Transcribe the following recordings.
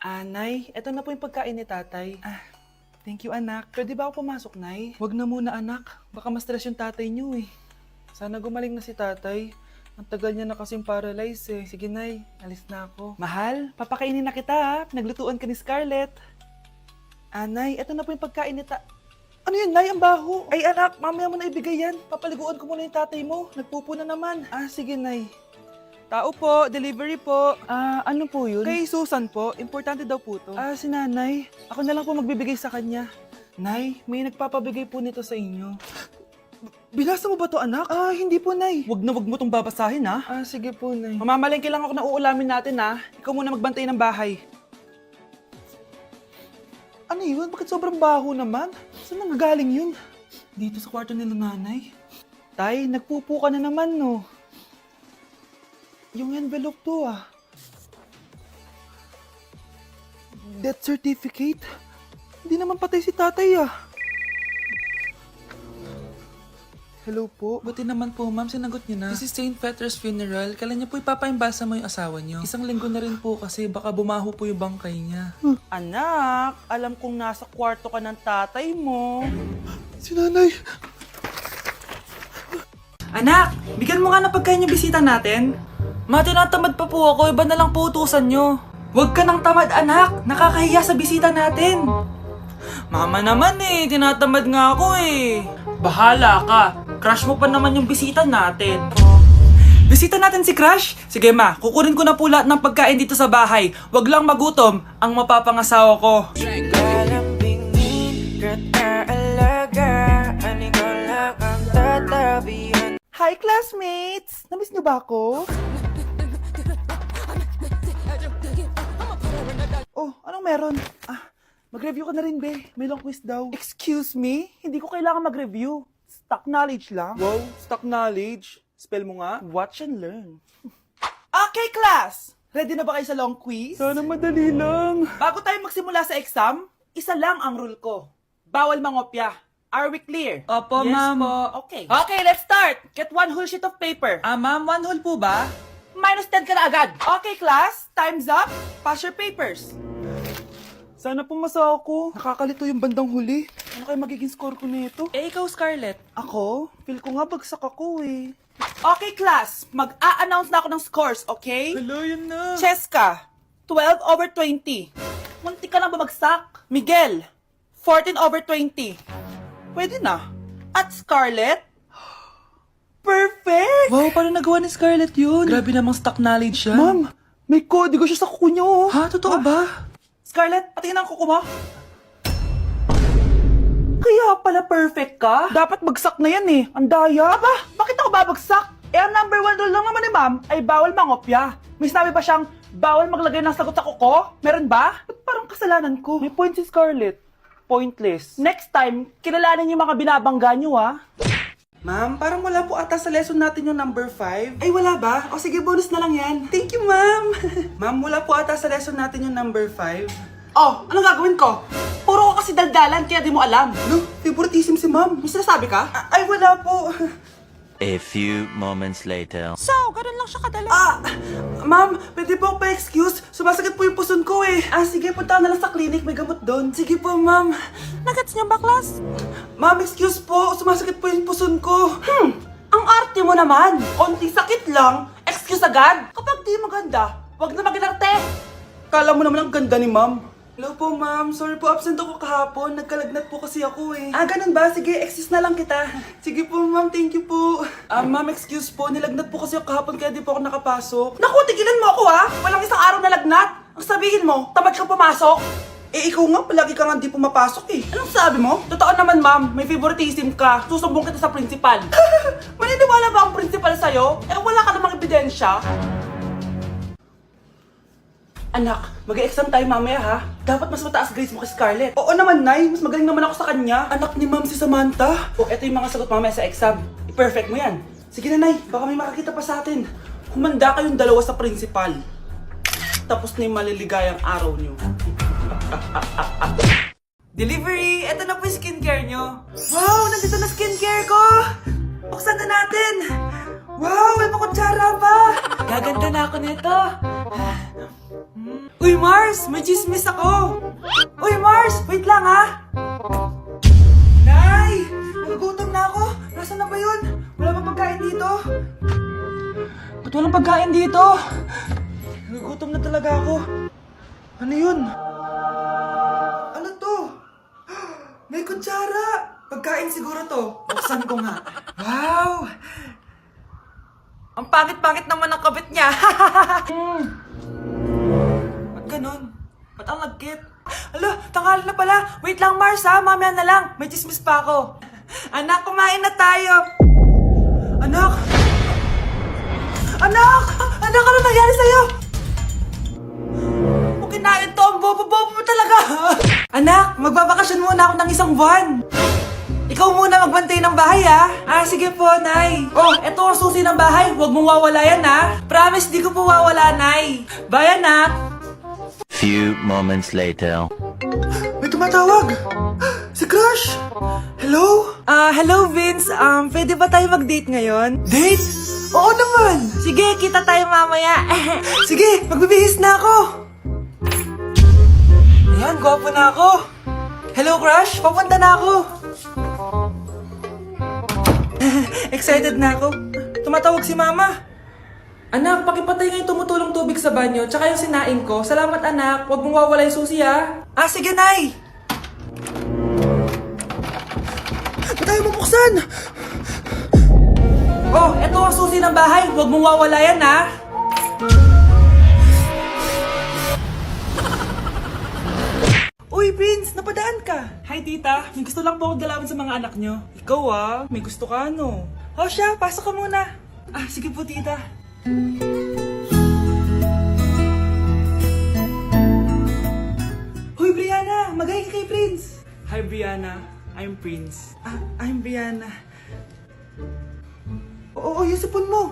Nay, eto na po yung pagkain ni tatay. Thank you, anak. Pwede ba ako pumasok, Nay? Wag na muna, anak. Baka ma-stress yung tatay niyo eh. Sana gumaling na si tatay. Ang tagal niya na kasing paralyzed eh. Sige, Nay. Alis na ako. Mahal, papakainin na kita ha. Naglutuan ka ni Scarlett. Nay, eto na po yung pagkain ni Ano yun, Nay? Ang baho. Ay, anak, mamaya mo na ibigay yan. Papaliguan ko muna yung tatay mo. Nagpupo na naman. Sige, Nay. Tao po, delivery po. Ano po yun? Kay Susan po, importante daw po to. Si nanay, ako na lang po magbibigay sa kanya. Nay, may nagpapabigay po nito sa inyo. Binasa mo ba to, anak? Hindi po, Nay. Wag mo tong babasahin, ha? Sige po, Nay. Mamamalengke lang ako na uulamin natin, ha? Ikaw muna magbantay ng bahay. Ano yun? Bakit sobrang baho naman? Saan nanggagaling yun? Dito sa kwarto nila nanay. Tay, nagpupo ka na naman, no? Yung envelope to, Death certificate? Hindi naman patay si tatay, Hello po. Buti naman po, ma'am. Sinagot niyo na. This is St. Peter's Funeral. Kailan niyo po ipapaimbasa mo yung asawa niyo? Isang linggo na rin po kasi baka bumaho po yung bangkay niya. Anak, alam kong nasa kwarto ka ng tatay mo. Si nanay. Anak, bigyan mo nga ng pagkain yung bisita natin. Tinatamad pa po ako. Iba na lang po utusan nyo. Huwag ka nang tamad, anak. Nakakahiya sa bisita natin. Mama naman tinatamad nga ako Bahala ka. Crush mo pa naman yung bisita natin. Bisita natin si Crush? Sige ma, kukunin ko na po lahat ng pagkain dito sa bahay. Huwag lang magutom ang mapapangasawa ko. Hi classmates! Namiss niyo ba ako? Oh, anong meron? Mag-review ka na rin, be. May long quiz daw. Excuse me? Hindi ko kailangan mag-review. Stock knowledge lang. Wow, stock knowledge. Spell mo nga. Watch and learn. Okay, class! Ready na ba kayo sa long quiz? Sana madali lang. Bago tayo magsimula sa exam, isa lang ang rule ko. Bawal mangopya. Are we clear? Opo, yes, ma'am. Okay. Okay, let's start. Get one whole sheet of paper. Ma'am, one whole po ba? Minus 10 ka na agad. Okay, class. Time's up. Pass your papers. Sana pumasa ako. Nakakalito yung bandang huli. Ano kaya magiging score ko nito? Ikaw, Scarlett. Ako? Feel ko nga bagsak ako Okay, class. Mag-a-announce na ako ng scores, okay? Hello, yun na. Cheska, 12/20. Munti ka lang bumagsak. Miguel, 14/20. Pwede na. At Scarlett, perfect! Wow, paano nagawa ni Scarlett yun? Grabe namang stock knowledge siya. Ma'am, may kodigo siya sa kuko niyo. Ha? Totoo ba? Scarlett, patingin ang kuko mo. Kaya pala perfect ka? Dapat bagsak na yan Ang daya. Aba, bakit ako babagsak? Ang number 1 rule lang naman ni ma'am ay bawal mangopya. May sinabi pa siyang bawal maglagay ng sagot sa kuko? Meron ba? Ba't parang kasalanan ko? May point si Scarlett. Pointless. Next time, kilalanin yung mga binabangga nyo, Ma'am, parang wala po ata sa lesson natin yung number 5. Ay, wala ba? O sige, bonus na lang yan. Thank you, ma'am. Ma'am, wala po ata sa lesson natin yung number 5. Oh, anong gagawin ko? Puro ka kasi daldalan, kaya di mo alam. No, favoritism si ma'am. May sinasabi ka? Ay, wala po. A few moments later. So, ganun lang siya kadali. Ma'am, pwede po pa-excuse? Sumasakit po yung puson ko sige, punta na lang sa clinic. May gamot doon. Sige po, ma'am. Nagets niyo ba, class? Ma'am, excuse po. Sumasakit po yung puson ko. Ang arte mo naman. Konting sakit lang. Excuse agad. Kapag di maganda, wag na mag-inarte. Kala mo naman ang ganda ni ma'am. Hello po, ma'am. Sorry po, absent ako kahapon. Nagkalagnat po kasi ako ganun ba? Sige, excuse na lang kita. Sige po, ma'am. Thank you po. Ma'am, excuse po. Nilagnat po kasi ako kahapon kaya di po ako nakapasok. Naku, tigilan mo ako Walang isang araw na lagnat. Ang sabihin mo, tamad ka pumasok. Ikaw nga, palagi ka nga di pumapasok Anong sabi mo? Totoo naman, ma'am. May favoritism ka. Susumbong kita sa principal. Maniniwala ba ang principal sa'yo? Wala ka namang ebidensya. Anak, mag-e-exam tayo mamaya Dapat mas mataas grades mo kay Scarlett. Oo naman, Nay. Mas magaling naman ako sa kanya. Anak ni ma'am si Samantha. Eto yung mga sagot mamaya sa exam. I-perfect mo yan. Sige na, Nay. Baka may makakita pa sa atin. Humanda kayong dalawa sa principal. Tapos na yung maliligayang araw niyo. Delivery! Eto na po yung skincare nyo. Wow! Nandito na skincare ko! Buksan na natin! Wow, may pakutsara pa! Gaganda na ako nito. Uy, Mars! May chismis ako! Uy, Mars! Wait lang, ha? Nay! Nagugutom na ako! Nasaan na ba yun? Wala pa pagkain dito? Ba't walang pagkain dito? Nagugutom na talaga ako. Ano yun? Ano to? May kutsara! Pagkain siguro to. Buksan ko nga. Wow! Ang pangit-pangit naman ang kabit niya. Ba't ganun? Ba't ang lagkit? Alo, tanghali na pala. Wait lang, Mars, ha? Mamaya na lang. May chismis pa ako. Anak, kumain na tayo. Anak! Anak! Anak, ano nangyari sa'yo? Kung kinain to, ang bobo-bobo mo talaga. Anak, magbabakasyon muna ako ng 1 buwan. Ikaw muna magbantay ng bahay, ha? Sige po, Nay. Oh, eto ang susi ng bahay. Huwag mong wawala yan, ha? Promise, di ko po wawala, Nay. Bye, anak. Few moments later. May tumatawag. Si Crush. Hello? Hello, Vince. Pwede ba tayo mag-date ngayon? Date? Oo naman. Sige, kita tayo mamaya. Sige, magbibihis na ako. Ayan, gwapo na ako. Hello, Crush. Papunta na ako. Excited na ako. Tumatawag si Mama. Anak, pakipatay nga yung tumutulong tubig sa banyo, tsaka yung sinain ko. Salamat, anak. Huwag mong wawala yung susi, ha? Sige, Nay. Ba't tayo mabuksan? Oh, eto ang susi ng bahay. Huwag mong wawala yan, ha? Uy, Vince, napadaan ka. Hi, tita. May gusto lang po ako dalawin sa mga anak nyo. Ikaw, may gusto ka, no? Oh, siya, pasok ka muna. Sige po, tita. Hoy, Brianna! Magay ka kay Prince! Hi, Brianna. I'm Prince. I'm Brianna. Oo, yung sipon mo.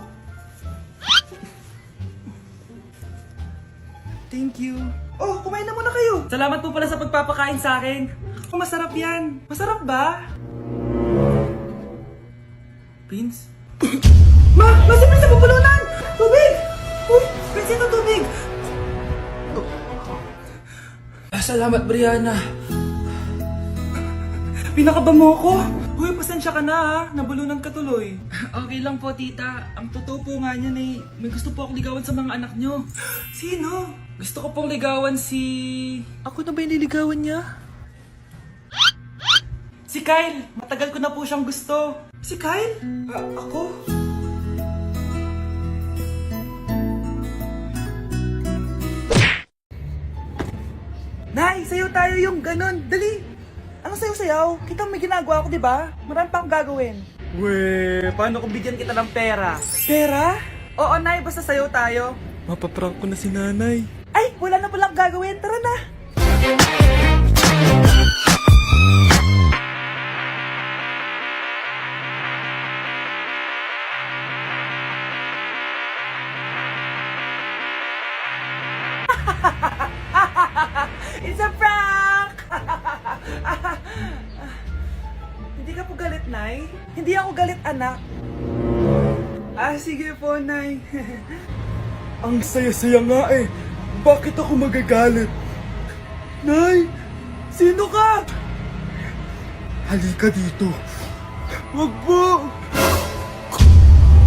Thank you. Oh, kumain na muna kayo. Salamat po pala sa pagpapakain sa akin. Oh, masarap yan. Masarap ba? Prince? Si Prince sa pupulunan! Tubig! Uy, Prince, ito tubig! Salamat, Brianna. Pinakaba mo ako. Uy, pasensya ka na, ha? Nabulunan ka tuloy. Okay lang po, tita. Ang totoo po nga niyan eh, may gusto po akong ligawan sa mga anak nyo. Sino? Gusto ko pong ligawan si... Ako na ba yung niligawan niya? Si Kyle. Matagal ko na po siyang gusto. Si Kyle? Ako? Nay, sayo tayo yung ganon. Dali! Ano sayo-sayaw? Kita may ginagawa ako, di ba? Marami pa akong gagawin. Weh, paano kung bigyan kita ng pera? Pera? Oo, Nay, basta sayo tayo. Mapaprank ko na si Nanay. Ay, wala na palang gagawin. Tara na! It's a prank! Hindi ka po galit, Nay? Hindi ako galit, anak. Sige po, Nay. Ang saya-saya nga eh. Bakit ako magagalit? Nay! Sino ka? Halika dito. Wag po!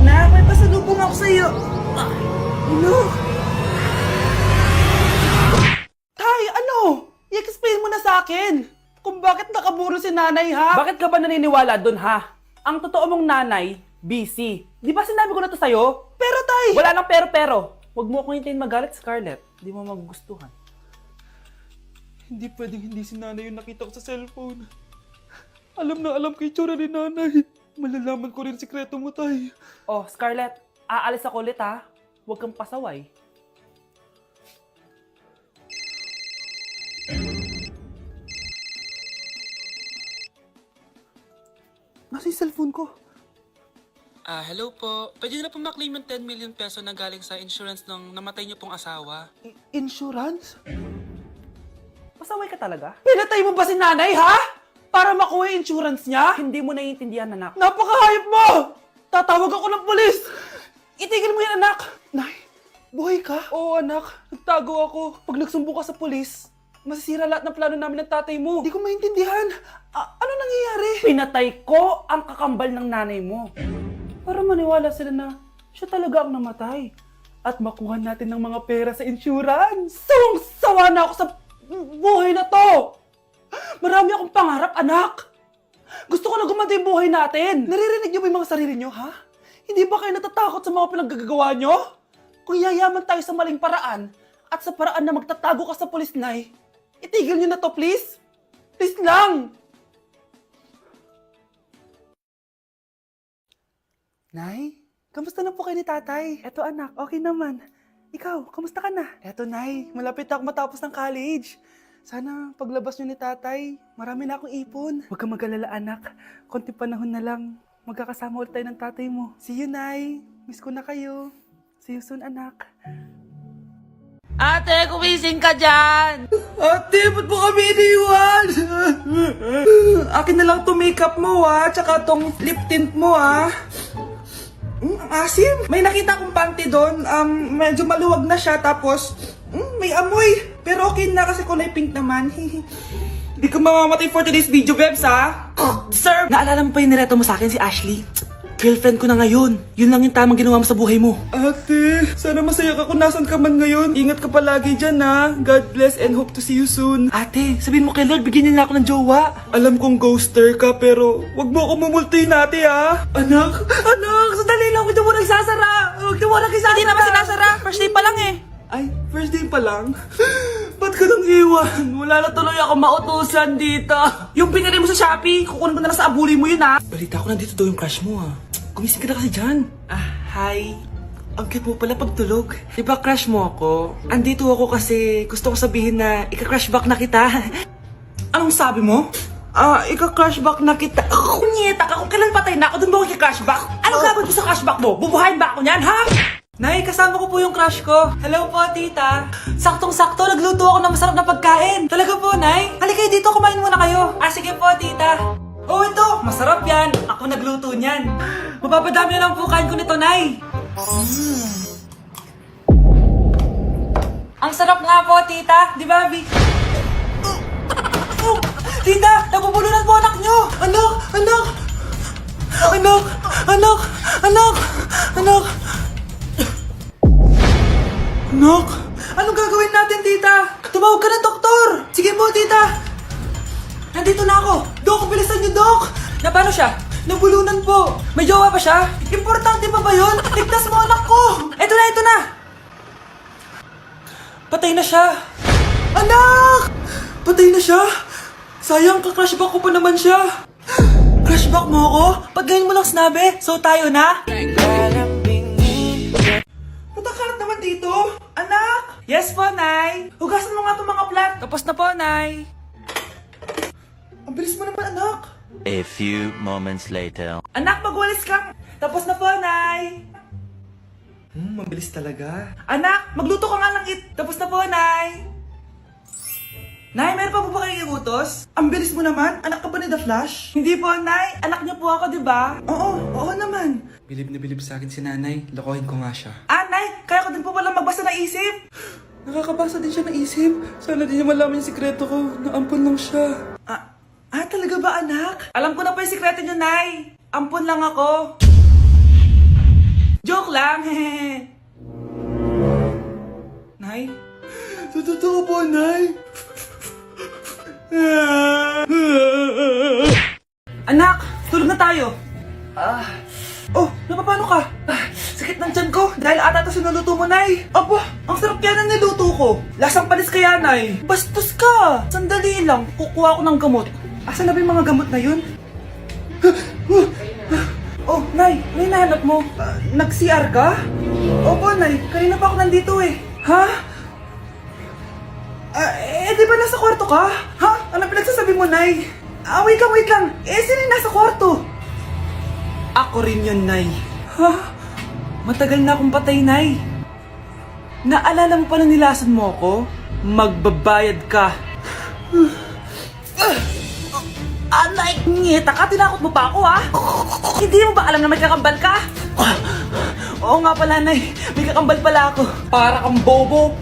Nak, may pasalubong ako sa'yo. Ano? Tay, ano? I-explain mo na sa akin. Kung bakit nakaburo si nanay, ha? Bakit ka ba naniniwala dun, ha? Ang totoo mong nanay, busy. Di ba sinabi ko na to sa'yo? Pero, Tay! Wala nang pero. Huwag mo akong hintayin magalit, Scarlett. Di mo magugustuhan. Hindi pwedeng hindi si nanay yung nakita ko sa cellphone. Alam na alam kay tsura ni nanay. Malalaman ko rin sikreto mo, Tay. Oh, Scarlett, aalis ako ulit, ha? Huwag kang pasaway. Nasa yung cellphone ko? Hello po. Pwede na po maklaim yung 10 million peso na galing sa insurance ng namatay niyo pong asawa. Insurance? Pasaway ka talaga? Pinatay mo ba si nanay, ha? Para makuha yung insurance niya? Hindi mo naiintindihan, anak. Napakahayop mo! Tatawag ako ng polis! Itigil mo yan, anak! Nay, buhay ka? Oo, anak. Nagtago ako. Pag nagsumbong ka sa pulis, masisira lahat ng plano namin ng tatay mo. Hindi ko maintindihan. Ano nangyayari? Pinatay ko ang kakambal ng nanay mo. Para maniwala sila na siya talaga ang namatay. At makuha natin ng mga pera sa insurance. Sawang-sawa na ako sa buhay na to. Marami akong pangarap, anak. Gusto ko na gumanda yung buhay natin. Naririnig niyo ba yung mga sarili niyo, ha? Hindi ba kayo natatakot sa mga pinaggagawa niyo? Kung yayaman tayo sa maling paraan at sa paraan na magtatago ka sa pulis, Nay, itigil niyo na to, please. Please lang. Nay, kamusta na po kayo ni tatay? Eto anak, okay naman. Ikaw, kamusta ka na? Eto Nay, malapit ako matapos ng college. Sana paglabas niyo ni tatay, marami na akong ipon. Huwag kang mag-alala anak, konti panahon na lang. Magkakasama ulit tayo ng tatay mo. See you, Nay. Miss ko na kayo. See you soon, anak. Ate, kumising ka dyan! Ate, ba't mo kami iniwan? Akin na lang to makeup mo, ha? Tsaka tong lip tint mo, ha? Ang asim. May nakita akong panty doon. Medyo maluwag na siya. Tapos, may amoy. Pero okay na kasi kulay pink naman. Hindi ka mamamatay for today's video, Bebs, ha? Sir, naalala mo pa yung nireto mo sa akin si Ashley? Girlfriend ko na ngayon. Yun lang yung tamang ginawa mo sa buhay mo. Ate, sana masaya ka kung nasan ka man ngayon. Ingat ka palagi dyan, ha? God bless and hope to see you soon. Ate, sabihin mo kay Lord, bigyan niya na ako ng jowa. Alam kong ghoster ka, pero wag mo ako mumultuin ate, ha? Anak, Sandali lang, huwag mo nagsasara. Huwag mo nagsasara. Hindi naman sinasara. First day pa lang eh. ay, first day pa lang? Ba't ka nang iwan? Wala na tuloy ako mautusan dito. Yung pinari mo sa Shopee, kukunin ko na lang sa abuli mo yun, ha? Balita ko nandito daw yung crush mo, ha? Gumising ka na kasi dyan. Hi. Ang cute mo pala pagtulog. Diba crush mo ako? Andito ako kasi gusto ko sabihin na ika-crush back na kita. Anong sabi mo? Ika-crush back na kita. Kunyeta ka, kung kailan patay na ako, dun ba ako ika-crush back? Anong gagawin mo sa crush back mo? Bubuhayin ba ako niyan, ha? Nay, kasama ko po yung crush ko. Hello po, tita. Saktong-sakto, nagluto ako ng masarap na pagkain. Talaga po, Nay? Halika kayo dito, kumain muna kayo. Sige po, tita. Oh, ito, masarap yan. Ako nagluto niyan. Mapapadami na lang po kain ko nito, Nay. Ang sarap nga po, tita. Di ba, Vic? Tita, nabubulunan po anak nyo. Anak. Anak, anong gagawin natin, tita? Tumawag ka ng doktor. Sige po, tita. Nandito na ako. Dok, bilisan niyo, Dok. Na paano siya? Nabulunan po. May jowa ba siya? Importante pa ba yun? Ligtas mo anak ko. Ito na. Patay na siya. Anak! Patay na siya? Sayang, ka-crushback ko pa naman siya. Crushback mo ako? Pag ganyan mo lang sinabi, so tayo na? Putakalat naman dito. Anak! Yes po, Nay. Hugasan mo nga itong mga plant. Tapos na po, Nay. Ang bilis mo naman, anak. A few moments later. Anak, magwalis ka. Tapos na po, Nay. Mabilis talaga. Anak, magluto ka nga ng Tapos na po, Nay. Nay, meron pa po ba kayong iutos? Ang bilis mo naman. Anak ka ba ni The Flash? Hindi po, Nay. Anak niyo po ako, di ba? Oo naman. Bilib na bilib sa akin si Nanay. Lokohin ko nga siya. Nay, kaya ko din po pala magbasa ng isip. Nakakabasa din siya ng isip. Sana din niya malaman yung sikreto ko. Naampon lang siya. Talaga ba, anak? Alam ko na po yung sikreto niyo, Nay. Ampun lang ako. Joke lang, hehe. Nay? Totoo po, Nay. Anak, tulog na tayo. Napapano ka? Sakit ng tiyan ko dahil ata ito sinuluto mo, Nay. Aba, ang sarap kaya na niluto ko. Lasang panis kaya, Nay. Bastos ka. Sandali lang, kukuha ko ng gamot. Asan na ba yung mga gamot na yun? Oh, Nay, may nahanap mo. Nag-CR ka? Opo, Nay. Kanina pa ako nandito eh. Ha? Di ba nasa kwarto ka? Ha? Ano pinagsasabi mo, Nay? Wait lang. Sino yung nasa kwarto? Ako rin yun, Nay. Ha? Matagal na akong patay, Nay. Naalala mo pa na nilasan mo ako? Magbabayad ka. Anay, ngeta ka, tinakot mo pa ako, ha? Hindi mo ba alam na may kakambal ka? Oo nga pala, Nay. May kakambal pala ako. Para kang bobo.